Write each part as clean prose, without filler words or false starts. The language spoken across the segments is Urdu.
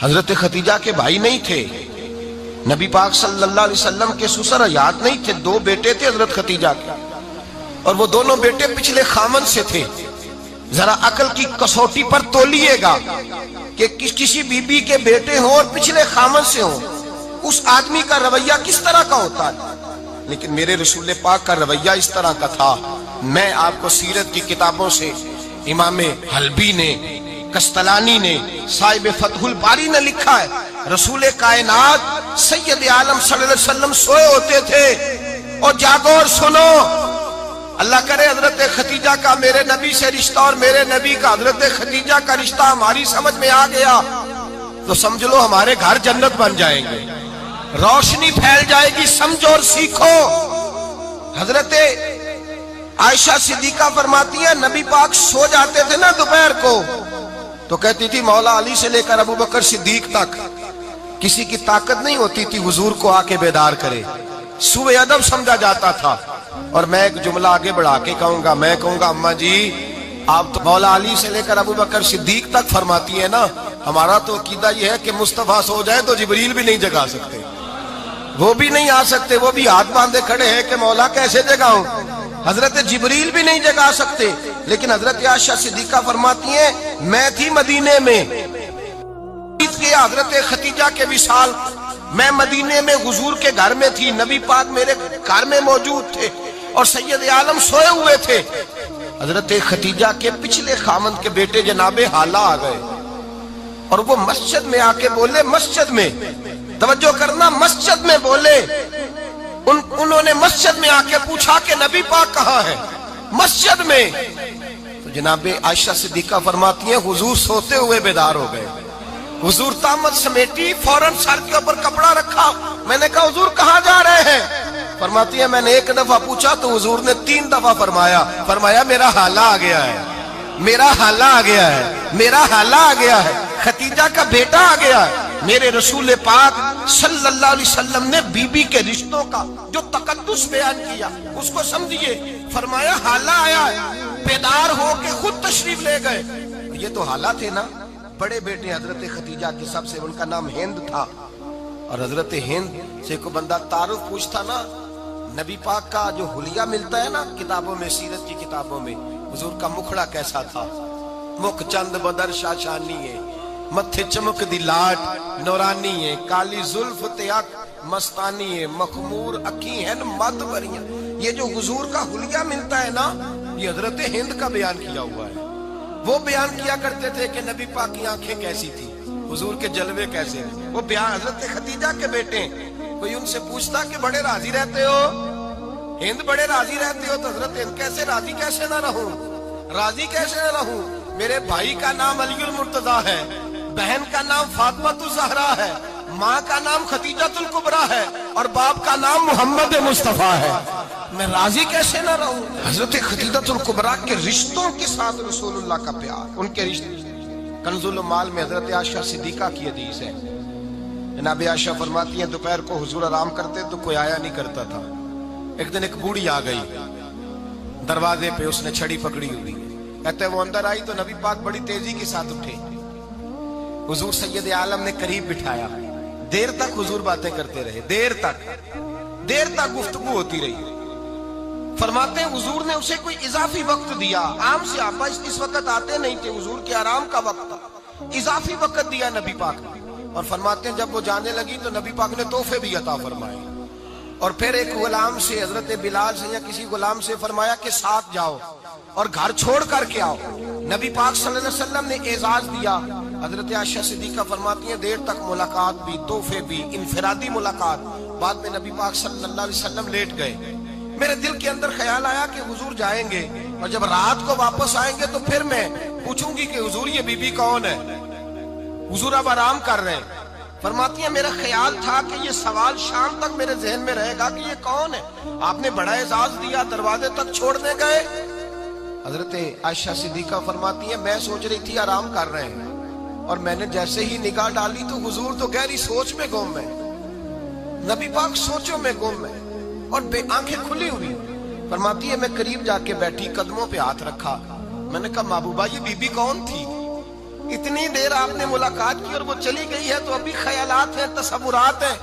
حضرت خدیجہ کے بھائی نہیں تھے، نبی پاک صلی اللہ علیہ وسلم کے سسر حیات نہیں تھے، 2 بیٹے تھے حضرت خدیجہ کے، اور وہ دونوں بیٹے پچھلے خامن سے تھے۔ ذرا عقل کی کسوٹی پر تولیے گا کہ کسی بی بی کے بیٹے ہوں اور پچھلے خامن سے ہوں، اس آدمی کا رویہ کس طرح کا ہوتا ہے۔ لیکن میرے رسول پاک کا رویہ اس طرح کا تھا۔ میں آپ کو سیرت کی کتابوں سے امام حلبی نے، کستلانی نے، صاحب فتح الباری نے لکھا ہے، رسول کائنات سید عالم صلی اللہ علیہ وسلم سوئے ہوتے تھے اور جاگو اور سنو، اللہ کرے حضرت خدیجہ کا میرے نبی سے رشتہ اور میرے نبی کا حضرت خدیجہ کا رشتہ ہماری سمجھ میں آ گیا تو سمجھ لو ہمارے گھر جنت بن جائیں گے، روشنی پھیل جائے گی۔ سمجھو اور سیکھو۔ حضرت عائشہ صدیقہ فرماتی ہے نبی پاک سو جاتے تھے نا دوپہر کو تو کہتی تھی مولا علی سے لے کر ابو بکر صدیق تک کسی کی طاقت نہیں ہوتی تھی حضور کو آ کے بیدار کرے، سوء ادب سمجھا جاتا تھا۔ اور میں ایک جملہ آگے بڑھا کے کہوں گا، میں کہوں گا اماں جی آپ تو مولا علی سے لے کر ابو بکر صدیق تک فرماتی ہے نا، ہمارا تو عقیدہ یہ ہے کہ مصطفیٰ سو جائے تو جبریل بھی نہیں جگا سکتے، وہ بھی نہیں آ سکتے، وہ بھی ہاتھ باندھے کھڑے ہیں کہ مولا کیسے جگاؤں، حضرت جبریل بھی نہیں جگا سکتے۔ لیکن حضرت عائشہ صدیقہ فرماتی ہیں میں تھی مدینے میں حضرت خدیجہ کے وصال، میں مدینے میں حضور کے گھر میں تھی، نبی پاک میرے گھر میں موجود تھے اور سید عالم سوئے ہوئے تھے۔ حضرت خدیجہ کے پچھلے خامند کے بیٹے جناب حالہ آ گئے اور وہ مسجد میں آ کے بولے، مسجد میں توجہ کرنا، مسجد میں بولے، انہوں نے مسجد میں آ کے پوچھا کہ نبی پاک کہاں ہے، مسجد میں۔ تو جناب عائشہ صدیقہ فرماتی ہیں حضور سوتے ہوئے بیدار ہو گئے، حضور طامت سمیٹی، فوراً سر کے اوپر کپڑا رکھا، میں نے کہا حضور کہاں جا رہے ہیں؟ فرماتی ہے میں نے 1 دفعہ پوچھا تو حضور نے 3 دفعہ فرمایا میرا حالہ آ گیا ہے، میرا حالہ آ گیا ہے، میرا حالہ آ گیا ہے، خدیجہ کا بیٹا آ گیا ہے۔ میرے رسول پاک صلی اللہ علیہ وسلم نے بی بی کے رشتوں کا جو تقدس بیان کیا اس کو سمجھیے، فرمایا حالہ آیا ہے، بیدار ہو کے خود تشریف لے گئے۔ یہ تو حالہ تھے نا، بڑے بیٹے حضرت خدیجہ کے سب سے، ان کا نام ہند تھا، اور حضرت ہند سے کوئی بندہ تعارف پوچھتا نا، نبی پاک کا جو حلیہ ملتا ہے نا کتابوں میں، سیرت کی کتابوں میں، حضور کا مکھڑا کیسا تھا، مکھ چند بدر شاشانی ہے، متھے چمک دی لاٹ نورانی ہے، کالی زلف تیاک مستانی ہے، مخمور اکھی ہیں مد بریاں۔ یہ جو حضور کا حلیہ ملتا ہے نا، یہ حضرت ہند کا بیان کیا ہوا ہے۔ وہ بیان کیا کرتے تھے کہ نبی پاک کی آنکھیں کیسی تھی، حضور کے جلوے کیسے ہیں، وہ بیان حضرت خدیجہ کے بیٹے ہیں۔ کوئی ان سے پوچھتا کہ بڑے راضی رہتے ہو، ہند بڑے راضی رہتے ہو، تو حضرت ہند کیسے راضی کیسے نہ رہوں، راضی کیسے نہ رہوں، میرے بھائی کا نام علی المرتضیٰ ہے، بہن کا نام فاطمہ الزہرا ہے، ماں کا نام خدیجہ الکبریٰ ہے اور باپ کا نام محمد مصطفیٰ ہے، میں راضی کیسے نہ رہوں۔ حضرت خدیجہ الکبریٰ کے رشتوں کے ساتھ رسول اللہ کا پیار، ان کے رشتے۔ کنز المال میں حضرت عائشہ صدیقہ کی حدیث ہے، جناب عائشہ فرماتی ہیں دوپہر کو حضور آرام کرتے تو کوئی آیا نہیں کرتا تھا۔ ایک دن ایک بوڑھی آ گئی دروازے پہ، اس نے چھڑی پکڑی ہوئی، کہتے ہیں وہ اندر آئی تو نبی پاک بڑی تیزی کے ساتھ اٹھے، حضور سید عالم نے قریب بٹھایا، دیر تک حضور باتیں کرتے رہے، دیر تک گفتگو ہوتی رہی۔ فرماتے ہیں حضور نے اسے کوئی اضافی وقت دیا، عام صحابہ اس وقت آتے نہیں تھے، حضور کے آرام کا وقت تھا، اضافی وقت دیا نبی پاک نے۔ اور فرماتے ہیں جب وہ جانے لگی تو نبی پاک نے تحفے بھی عطا فرمائے، اور پھر ایک غلام سے، حضرت بلال سے یا کسی غلام سے فرمایا کہ ساتھ جاؤ اور گھر چھوڑ کر کے آؤ۔ نبی پاک صلی اللہ علیہ وسلم نے اعزاز دیا۔ حضرت عائشہ صدیقہ فرماتی ہیں دیر تک ملاقات بھی، تحفے بھی، انفرادی ملاقات۔ بعد میں نبی پاک صلی اللہ علیہ وسلم لیٹ گئے، میرے دل کے اندر خیال آیا کہ حضور جائیں گے اور جب رات کو واپس آئیں گے تو پھر میں پوچھوں گی کہ حضور یہ بی بی کون ہے، حضور اب آرام کر رہے ہیں۔ فرماتی ہیں میرا خیال تھا کہ یہ سوال شام تک میرے ذہن میں رہے گا کہ یہ کون ہے، آپ نے بڑا اعزاز دیا، دروازے تک چھوڑنے گئے۔ حضرت عائشہ صدیقہ فرماتی ہیں میں سوچ رہی تھی آرام کر رہے ہیں، اور میں نے جیسے ہی نگاہ ڈالی تو حضور تو گہری سوچ میں گم ہے، نبی پاک سوچوں میں گم ہے اور بے آنکھیں کھلی ہوئی۔ فرماتی ہے میں قریب جا کے بیٹھی، قدموں پہ ہاتھ رکھا، میں نے کہا محبوبہ یہ بی بی کون تھی؟ اتنی دیر آپ نے ملاقات کی اور وہ چلی گئی ہے تو ابھی خیالات ہیں، تصورات ہیں۔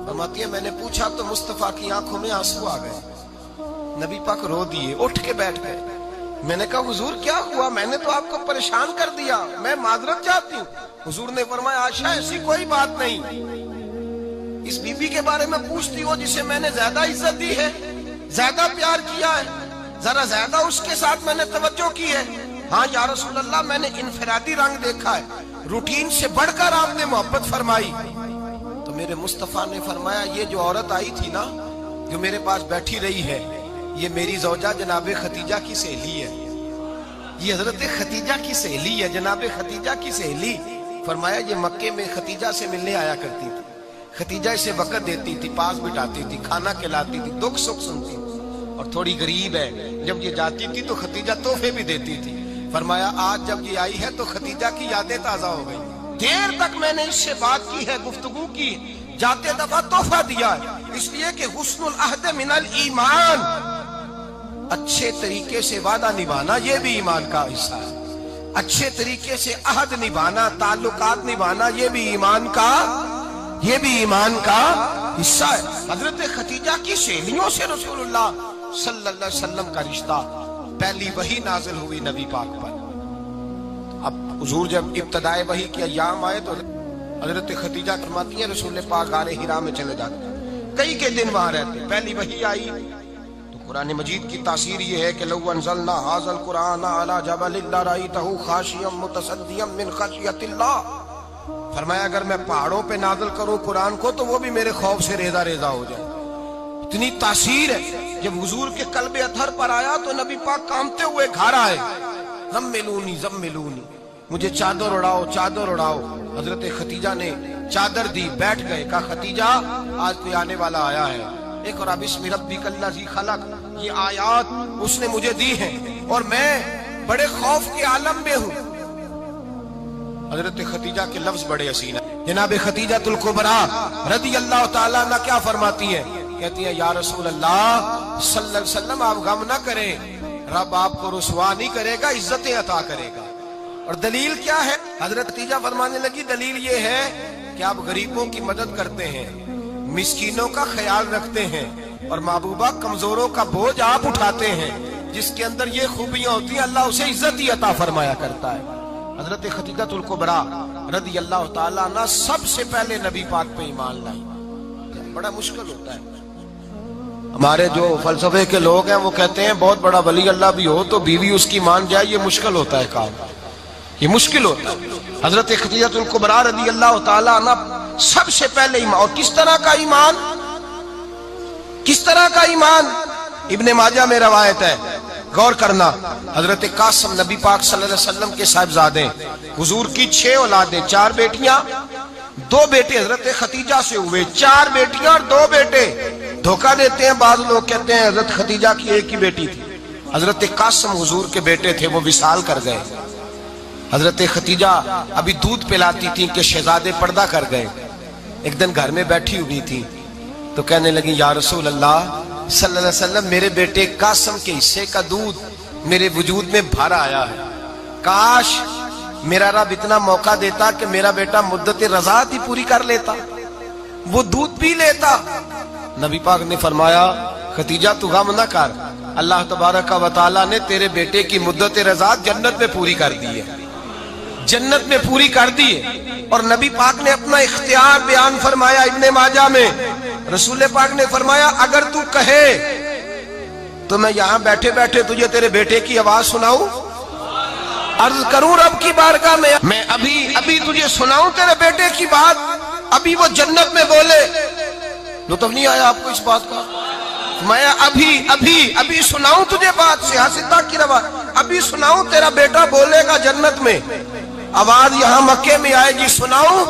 فرماتی ہے میں نے پوچھا تو مصطفیٰ کی آنکھوں میں آنسو آ گئے، نبی پاک رو دیے، اٹھ کے بیٹھ گئے۔ میں نے کہا حضور کیا ہوا؟ میں نے تو آپ کو پریشان کر دیا، میں معذرت چاہتی ہوں۔ حضور نے فرمایا عائشہ ایسی کوئی بات نہیں، اس بی بی کے بارے میں پوچھتی ہو جسے میں نے زیادہ عزت دی ہے، زیادہ پیار کیا ہے، ذرا زیادہ اس کے ساتھ میں نے توجہ کی ہے۔ ہاں یا رسول اللہ میں نے انفرادی رنگ دیکھا ہے، روٹین سے بڑھ کر آپ نے محبت فرمائی۔ تو میرے مصطفیٰ نے فرمایا یہ جو عورت آئی تھی نا، جو میرے پاس بیٹھی رہی ہے، یہ میری زوجہ جناب خدیجہ کی سہیلی ہے، یہ حضرت خدیجہ کی سہیلی ہے، جناب خدیجہ کی سہیلی۔ فرمایا یہ مکے میں خدیجہ سے ملنے آیا کرتی تھی، خدیجہ اسے وقت دیتی تھی، پاس بٹھاتی تھی، کھانا کھلاتی تھی، دکھ سکھ سنتی تھی، اور تھوڑی غریب ہے، جب یہ جاتی تھی تو خدیجہ تحفے بھی دیتی تھی۔ فرمایا آج جب یہ آئی ہے تو خدیجہ کی یادیں تازہ ہو گئی، دیر تک میں نے اس سے بات کی ہے، گفتگو کی، جاتے دفعہ تحفہ دیا ہے، اس لیے کہ حسن العہد من الایمان، اچھے طریقے سے وعدہ نبھانا یہ بھی ایمان کا حصہ ہے، اچھے طریقے سے عہد نبھانا، تعلقات نبھانا یہ بھی ایمان کا حصہ ہے۔ حضرت خدیجہ کی سہیلیوں سے رسول اللہ صلی اللہ علیہ وسلم کا رشتہ، پہلی وحی نازل ہوئی نبی پاک پر۔ اب حضور جب ابتدائے وحی کے ایام آئے تو حضرت خدیجہ فرماتی ہیں رسول پاک غار حرا میں چلے جاتے، کئی کے دن وہاں رہتے، پہلی وحی آئی تو قرآن مجید کی تاثیر یہ ہے کہ لو انزلنا ھذا القرآن علی جبل لرأیتہ خاشعا متصدعا من خشیۃ اللہ، فرمایا اگر میں پہاڑوں پہ نازل کروں قرآن کو تو وہ بھی میرے خوف سے ریزہ ریزہ ہو جائے، اتنی تاثیر ہے۔ جب حضور کے قلب اطہر پر آیا تو نبی پاک کانپتے ہوئے گھر آئے، زملونی زملونی، مجھے چادر اڑاؤ چادر اڑاؤ۔ حضرت خدیجہ نے چادر دی، بیٹھ گئے، کہا خدیجہ آج کوئی آنے والا آیا ہے، اقرأ بسم ربک الذی خلق، یہ آیات اس نے مجھے دی ہیں اور میں بڑے خوف کے عالم میں ہوں۔ حضرت خدیجہ کے لفظ بڑے حسین ہیں۔ جناب خدیجہ الکبریٰ رضی اللہ تعالیٰ عنہ کیا فرماتی ہیں؟ کہتی ہیں یا رسول اللہ صلی اللہ علیہ وسلم آپ غم نہ کریں، رب آپ کو رسوا نہیں کرے گا، عزتیں عطا کرے گا۔ اور دلیل کیا ہے؟ حضرت خدیجہ فرمانے لگی دلیل یہ ہے کہ آپ غریبوں کی مدد کرتے ہیں، مسکینوں کا خیال رکھتے ہیں، اور محبوبہ کمزوروں کا بوجھ آپ اٹھاتے ہیں، جس کے اندر یہ خوبیاں ہوتی ہیں اللہ اسے عزت ہی عطا فرمایا کرتا ہے۔ حضرت خدیجہ الکبریٰ رضی اللہ تعالیٰ عنہ سب سے پہلے نبی پاک پہ ایمان لائی۔ بڑا مشکل ہوتا ہے، ہمارے جو فلسفے کے لوگ ہیں وہ کہتے ہیں بہت بڑا ولی اللہ بھی ہو تو بیوی اس کی مان جائے، یہ مشکل ہوتا ہے کام، یہ مشکل ہوتا ہے۔ حضرت خدیجہ الکبریٰ رضی اللہ تعالیٰ عنہ سب سے پہلے ایمان، اور کس طرح کا ایمان؟ کس طرح کا ایمان؟ ابن ماجہ میں روایت ہے، غور کرنا، حضرت قاسم نبی پاک صلی اللہ علیہ وسلم کے صاحبزادے، حضور کی 6 اولادیں، 4 بیٹیاں 2 بیٹے حضرت خدیجہ سے ہوئے، 4 بیٹیاں اور 2 بیٹے۔ دھوکہ دیتے ہیں بعض لوگ، کہتے ہیں حضرت خدیجہ کی ایک ہی بیٹی تھی، حضرت قاسم حضور کے بیٹے تھے، وہ وصال کر گئے۔ حضرت خدیجہ ابھی دودھ پلاتی تھی کہ شہزادے پردہ کر گئے۔ ایک دن گھر میں بیٹھی ہوئی تھی تو کہنے لگی یا رسول اللہ صلی اللہ علیہ وسلم میرے بیٹے قاسم کے حصے کا دودھ میرے وجود میں بھر آیا ہے، کاش میرا رب اتنا موقع دیتا کہ میرا بیٹا مدت رضاعت ہی پوری کر لیتا، وہ دودھ پی لیتا۔ نبی پاک نے فرمایا خدیجہ تو غم نہ کر، اللہ تبارک و تعالیٰ نے تیرے بیٹے کی مدت رضاعت جنت میں پوری کر دی ہے، جنت میں پوری کر دی ہے۔ اور نبی پاک نے اپنا اختیار بیان فرمایا ابن ماجہ میں، رسول پاک نے فرمایا اگر تو کہے تو میں یہاں بیٹھے بیٹھے تجھے تیرے بیٹے کی آواز سناؤں، عرض کروں رب کی بارگاہ میں ابھی تجھے سناؤں تیرے بیٹے کی بات، ابھی وہ جنت میں بولے۔ لطف نہیں آیا آپ کو اس بات کا؟ میں ابھی سناؤں تجھے بات، سیاستہ کی روایت، ابھی سناؤں تیرا بیٹا بولے گا جنت میں، آواز یہاں مکے میں آئے گی، سناؤں؟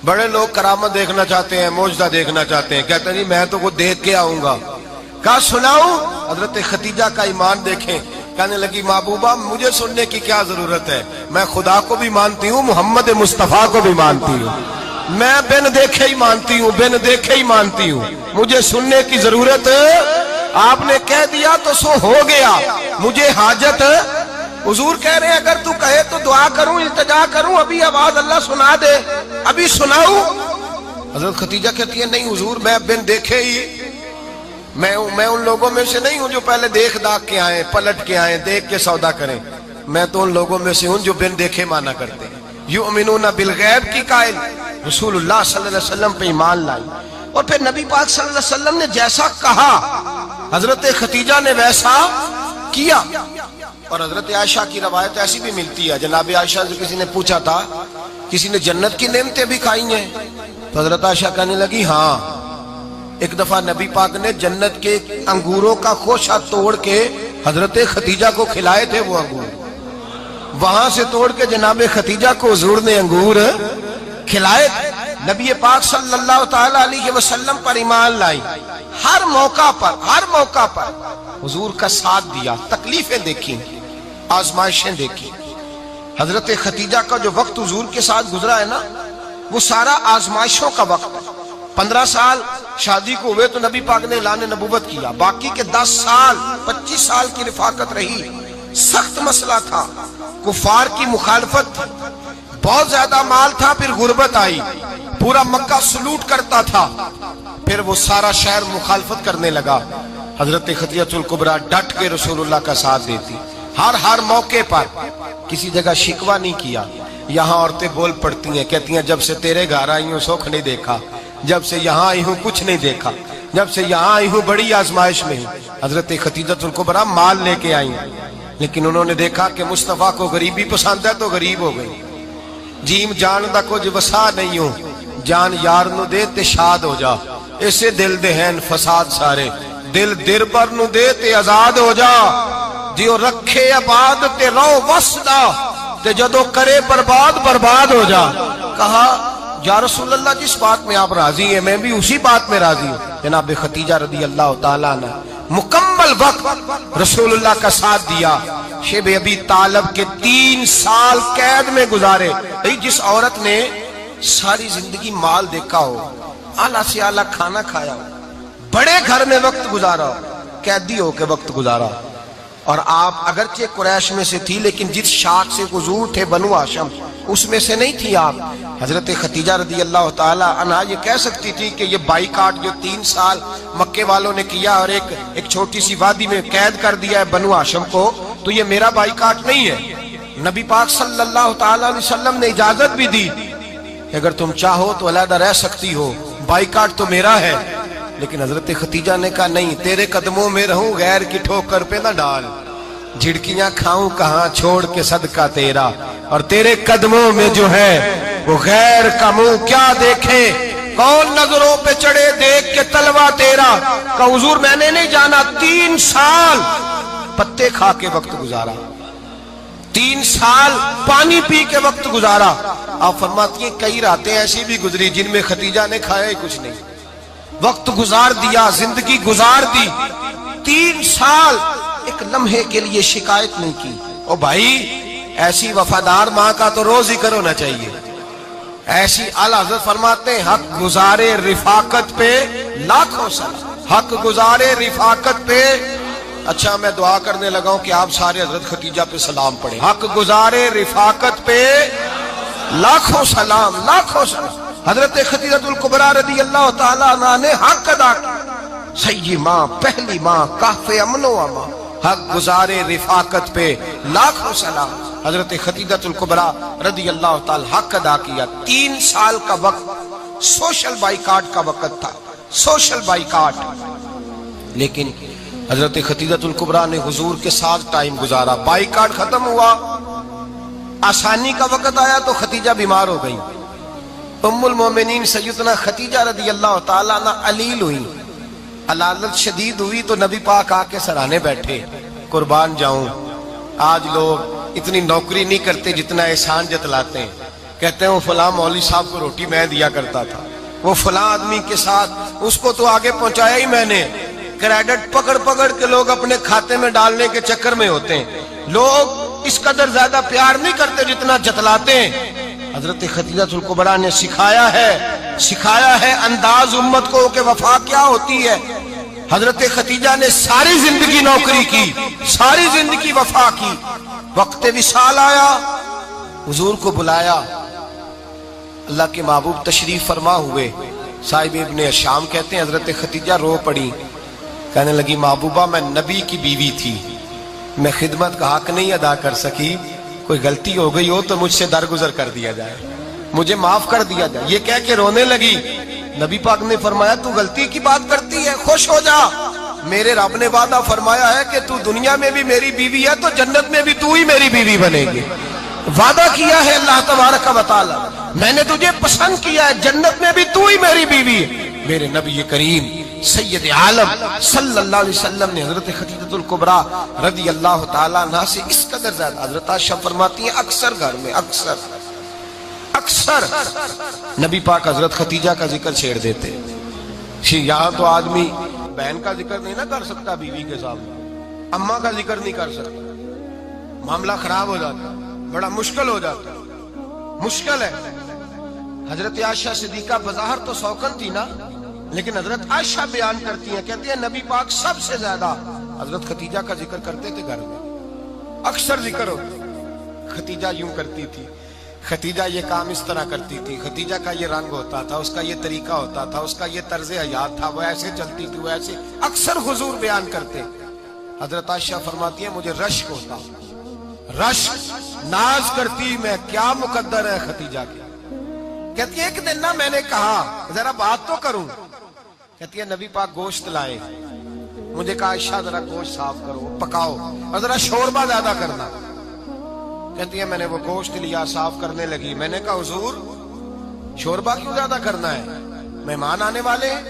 بڑے لوگ کرامت دیکھنا چاہتے ہیں، معجزہ دیکھنا چاہتے ہیں، کہتے ہیں جی میں تو وہ دیکھ کے آؤں گا، کہا سناؤں؟ حضرت خدیجہ کا ایمان دیکھیں، کہنے لگی محبوبہ مجھے سننے کی کیا ضرورت ہے، میں خدا کو بھی مانتی ہوں، محمد مصطفیٰ کو بھی مانتی ہوں، میں بن دیکھے ہی مانتی ہوں، بن دیکھے ہی مانتی ہوں، مجھے سننے کی ضرورت آپ نے کہہ دیا تو سو ہو گیا، مجھے حاجت حضور کہہ رہے ہیں اگر تو کہے تو دعا کروں، التجا کروں، ابھی آواز اللہ سنا دے، ابھی سناؤں؟ حضرت خدیجہ کہتی ہے نہیں حضور، میں بن دیکھے ہی میں ان لوگوں میں سے نہیں ہوں جو پہلے دیکھ داکھ کے آئیں، پلٹ کے آئیں، دیکھ کے سودا کریں، میں تو ان لوگوں میں سے ہوں جو بن دیکھے مانا کرتے ہیں۔ یؤمنون بالغیب کی قائل رسول اللہ صلی اللہ علیہ وسلم پہ ایمان لائی، اور پھر نبی پاک صلی اللہ علیہ وسلم نے جیسا کہا حضرت خدیجہ نے ویسا کیا۔ اور حضرت عائشہ کی روایت ایسی بھی ملتی ہے، جناب عائشہ سے کسی نے پوچھا تھا کسی نے جنت کی نعمتیں بھی کھائی ہیں؟ تو حضرت عائشہ کہنے لگی ہاں، ایک دفعہ نبی پاک نے جنت کے انگوروں کا خوشہ توڑ کے حضرت خدیجہ کو کھلائے تھے، وہ انگور وہاں سے توڑ کے جناب خدیجہ کو حضور نے انگور کھلائے تھے۔ نبی پاک صلی اللہ تعالی علیہ وسلم پر ایمان لائی، ہر موقع پر حضور کا ساتھ دیا، تکلیفیں دیکھی، آزمائشیں دیکھی۔ حضرت خدیجہ کا جو وقت حضور کے ساتھ گزرا ہے نا، وہ سارا آزمائشوں کا وقت ہے۔ 15 سال شادی کو ہوئے تو نبی پاک نے اعلان نبوت کیا، باقی کے 10 سال 25 سال کی رفاقت رہی، سخت مسئلہ تھا، کفار کی مخالفت تھی، بہت زیادہ مال تھا، پھر غربت آئی، پورا مکہ سلوٹ کرتا تھا، پھر وہ سارا شہر مخالفت کرنے لگا۔ حضرت خدیجہ الکبریٰ ڈٹ کے رسول اللہ کا ساتھ دیتی، ہر موقع پر کسی جگہ شکوہ نہیں کیا۔ یہاں عورتیں بول پڑتی ہیں، کہتی ہیں جب سے تیرے گھر آئی ہوں سکھ نہیں دیکھا، جب سے یہاں آئی ہوں کچھ نہیں دیکھا، جب سے یہاں آئی ہوں بڑی آزمائش میں ہوں۔ حضرت خدیجہ الکبریٰ مال لے کے آئی، لیکن انہوں نے دیکھا کہ مصطفیٰ کو غریبی پسند ہے تو غریب ہو گئی۔ جیم جان دا کچھ وسا نہیں ہوں، جان یار نو دے تے شاد ہو جا، اسے دل دے ہیں فساد سارے، دل دربر نو دے تے آزاد ہو جا، دیو رکھے آباد تے رو وسدا، تے جدو کرے برباد ہو جا۔ کہا یا رسول اللہ جس بات میں آپ راضی ہیں میں بھی اسی بات میں راضی ہوں۔ جناب خدیجہ رضی اللہ تعالیٰ عنہ مکمل وقت رسول اللہ کا ساتھ دیا۔ شیب ابی طالب کے 3 سال قید میں گزارے۔ جس عورت نے ساری زندگی مال دیکھا ہو، اعلیٰ سے اعلیٰ کھانا کھایا ہو، بڑے گھر میں وقت گزارا ہو، قیدی ہو کے وقت گزارا، اور آپ اگرچہ قریش میں سے تھی لیکن جس شاخ سے حضور تھے بنو ہاشم اس میں سے نہیں تھی آپ۔ حضرت خدیجہ رضی اللہ تعالی عنہا یہ کہہ سکتی تھی کہ یہ بائیکاٹ جو 3 سال مکے والوں نے کیا اور ایک چھوٹی سی وادی میں قید کر دیا ہے بنو ہاشم کو، تو یہ میرا بائیکاٹ نہیں ہے۔ نبی پاک صلی اللہ تعالی علیہ وسلم نے اجازت بھی دی کہ اگر تم چاہو تو علیحدہ رہ سکتی ہو، بائیکاٹ تو میرا ہے۔ لیکن حضرت خدیجہ نے کہا نہیں، تیرے قدموں میں رہوں، غیر کی ٹھوکر پہ نہ ڈال، جھڑکیاں کھاؤں کہاں چھوڑ کے صدقہ تیرا، اور تیرے قدموں میں جو ہے وہ غیر کا منہ کیا دیکھے، کون نظروں پہ چڑھے دیکھ کے تلوا تیرا۔ کہ حضور میں نے نہیں جانا، 3 سال پتے کھا کے وقت گزارا، 3 سال پانی پی کے وقت گزارا۔ آپ فرماتی ہیں کئی راتیں ایسی بھی گزری جن میں خدیجہ نے کھایا ہی کچھ نہیں، وقت گزار دیا، زندگی گزار دی، 3 سال ایک لمحے کے لیے شکایت نہیں کی۔ او بھائی ایسی وفادار ماں کا تو روز ذکر ہونا چاہیے۔ ایسی اعلیٰ حضرت فرماتے ہیں حق گزارے رفاقت پہ لاکھوں سلام، حق گزارے رفاقت پہ۔ اچھا میں دعا کرنے لگا ہوں کہ آپ سارے حضرت خدیجہ پہ سلام پڑھیں۔ حق گزارے رفاقت پہ لاکھوں سلام، لاکھوں سلام۔ حضرت خدیجہ الکبریٰ رضی اللہ تعالیٰ عنہ نے حق ادا کیا، سیدی ماں، پہلی ماں، کہف امن و امان، حق گزارے رفاقت پہ لاکھوں سلام۔ حضرت خدیجہ الکبریٰ رضی اللہ تعالی حق ادا کیا۔ 3 سال کا وقت سوشل بائیکاٹ کا وقت تھا، سوشل بائیکاٹ، لیکن حضرت خدیجہ الکبریٰ نے حضور کے ساتھ ٹائم گزارا۔ بائیکاٹ ختم ہوا، آسانی کا وقت آیا تو خدیجہ بیمار ہو گئی۔ ام المومنین سیدنا خدیجہ رضی اللہ تعالیٰ عنہ علیل ہوئی، علالت شدید ہوئی تو نبی پاک آ کے سرانے بیٹھے۔ قربان جاؤں، آج لوگ اتنی نوکری نہیں کرتے جتنا احسان جتلاتے ہیں، کہتے ہیں وہ فلاں مولوی صاحب کو روٹی میں دیا کرتا تھا، وہ فلاں آدمی کے ساتھ اس کو تو آگے پہنچایا ہی میں نے۔ کریڈٹ پکڑ کے لوگ اپنے کھاتے میں ڈالنے کے چکر میں ہوتے ہیں، لوگ اس قدر زیادہ پیار نہیں کرتے جتنا جتلاتے ہیں۔ حضرت خدیجہ الکبریٰ نے سکھایا ہے انداز امت کو کہ وفا کیا ہوتی ہے۔ حضرت خدیجہ نے ساری زندگی نوکری کی، ساری زندگی وفا کی، وقت وصال آیا، حضور کو بلایا، اللہ کے محبوب تشریف فرما ہوئے۔ صاحب ابن شام کہتے ہیں حضرت خدیجہ رو پڑی، کہنے لگی محبوبہ میں نبی کی بیوی تھی، میں خدمت کا حق نہیں ادا کر سکی، کوئی غلطی ہو گئی ہو تو مجھ سے درگزر کر دیا جائے، مجھے معاف کر دیا جائے۔ یہ کہہ کے رونے لگی۔ نبی پاک نے فرمایا تو غلطی کی بات کرتی ہے، خوش ہو جا، میرے رب نے وعدہ فرمایا ہے کہ تو دنیا میں بھی میری بیوی ہے تو جنت میں بھی تو ہی میری بیوی بنے گی۔ وعدہ کیا ہے اللہ تبارک و تعالی، میں نے تجھے پسند کیا ہے، جنت میں بھی تو ہی میری بیوی ہے۔ میرے نبی کریم سید عالم صلی اللہ علیہ وسلم نے حضرت خدیجہ الکبریٰ رضی اللہ تعالیٰ عنہ سے اس قدر زیادہ، حضرت عائشہ فرماتی ہیں اکثر گھر میں اکثر نبی پاک حضرت خدیجہ کا ذکر چھیڑ دیتے۔ یہاں تو آدمی بہن کا ذکر نہیں نہ کر سکتا بیوی کے سامنے، اماں کا ذکر نہیں کر سکتا، معاملہ خراب ہو جاتا، بڑا مشکل ہو جاتا، مشکل ہے۔ حضرت عائشہ صدیقہ بظاہر تو سوکن تھی نا، لیکن حضرت عائشہ بیان کرتی ہیں، کہتی ہیں نبی پاک سب سے زیادہ حضرت خدیجہ کا ذکر کرتے تھے گھر میں، اکثر ذکر ہوتا۔ خدیجہ یوں کرتی تھی، خدیجہ یہ کام اس طرح کرتی تھی، خدیجہ کا یہ رنگ ہوتا تھا، اس کا یہ طریقہ ہوتا تھا، اس کا یہ طرز حیات تھا، وہ ایسے چلتی تھی، وہ ایسے، اکثر حضور بیان کرتے۔ حضرت عائشہ فرماتی ہیں مجھے رشک ہوتا، رشک، ناز کرتی میں کیا مقدر ہے خدیجہ کی۔ کہتی ہے ایک دن نا میں نے کہا ذرا بات تو کروں، کہتی ہے نبی پاک گوشت لائے، مجھے کہا عائشہ ذرا گوشت صاف کرو، پکاؤ اور ذرا شوربہ زیادہ کرنا۔ کہتی ہے میں نے وہ گوشت لیا، صاف کرنے لگی، میں نے کہا حضور شوربہ کیوں زیادہ کرنا ہے، مہمان آنے والے ہیں،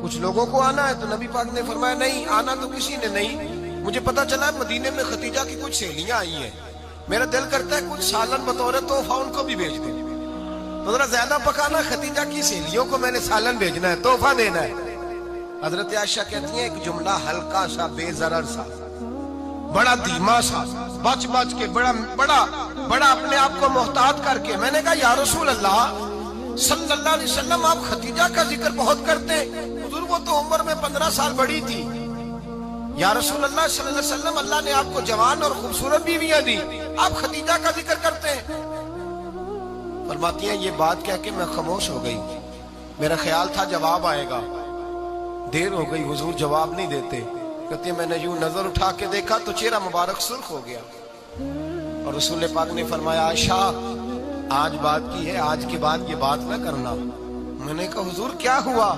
کچھ لوگوں کو آنا ہے۔ تو نبی پاک نے فرمایا نہیں آنا تو کسی نے نہیں، مجھے پتا چلا مدینے میں خدیجہ کی کچھ سہیلیاں آئی ہیں، میرا دل کرتا ہے کچھ سالن بطور تحفہ ان کو بھی بھیج دیں، تو ذرا زیادہ پکانا، خدیجہ کی سہیلیوں کو میں نے سالن بھیجنا ہے، تحفہ دینا ہے۔ حضرت عائشہ کہتی ہیں ایک جملہ ہلکا سا، بے ضرر سا، بڑا دھیما سا، بچ کے بڑا اپنے آپ کو محتاط کر کے، میں نے کہا یا رسول اللہ صلی اللہ علیہ وسلم آپ خدیجہ کا ذکر بہت کرتے ہیں، حضور وہ تو عمر میں 15 سال بڑی تھی، یا رسول اللہ صلی اللہ علیہ وسلم اللہ نے آپ کو جوان اور خوبصورت بیویاں دی، آپ خدیجہ کا ذکر کرتے ہیں۔ فرماتی ہیں یہ بات کہہ کے میں خاموش ہو گئی، میرا خیال تھا جواب آئے گا، دیر ہو گئی، حضور جواب نہیں دیتے۔ کہتی ہے میں نے یوں نظر اٹھا کے دیکھا تو چہرہ مبارک سرخ ہو گیا، اور رسول پاک نے فرمایا عائشہ آج بات کی ہے، آج کے بعد یہ بات نہ کرنا۔ میں نے کہا حضور کیا ہوا؟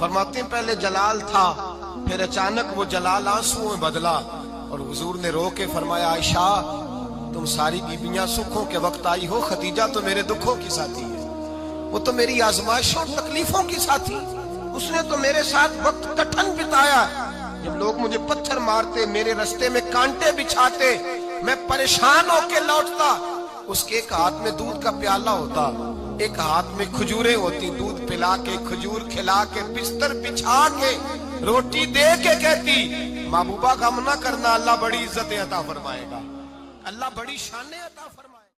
فرماتے ہیں پہلے جلال تھا، پھر اچانک وہ جلال آنسو میں بدلا، اور حضور نے رو کے فرمایا عائشہ تم ساری بیویاں سکھوں کے وقت آئی ہو، خدیجہ تو میرے دکھوں کی ساتھی ہے، وہ تو میری آزمائشوں تکلیفوں کی ساتھی، اس نے تو میرے ساتھ وقت کٹھن بتایا، جب لوگ مجھے پتھر مارتے، میرے رستے میں کانٹے بچھاتے، میں پریشان ہو کے لوٹتا، اس کے ایک ہاتھ میں دودھ کا پیالہ ہوتا، ایک ہاتھ میں کھجوریں ہوتی، دودھ پلا کے، کھجور کھلا کے، بستر بچھا کے، روٹی دے کے کہتی محبوبہ غم نہ کرنا، اللہ بڑی عزتیں عطا فرمائے گا، اللہ بڑی شانیں عطا فرمائے گا۔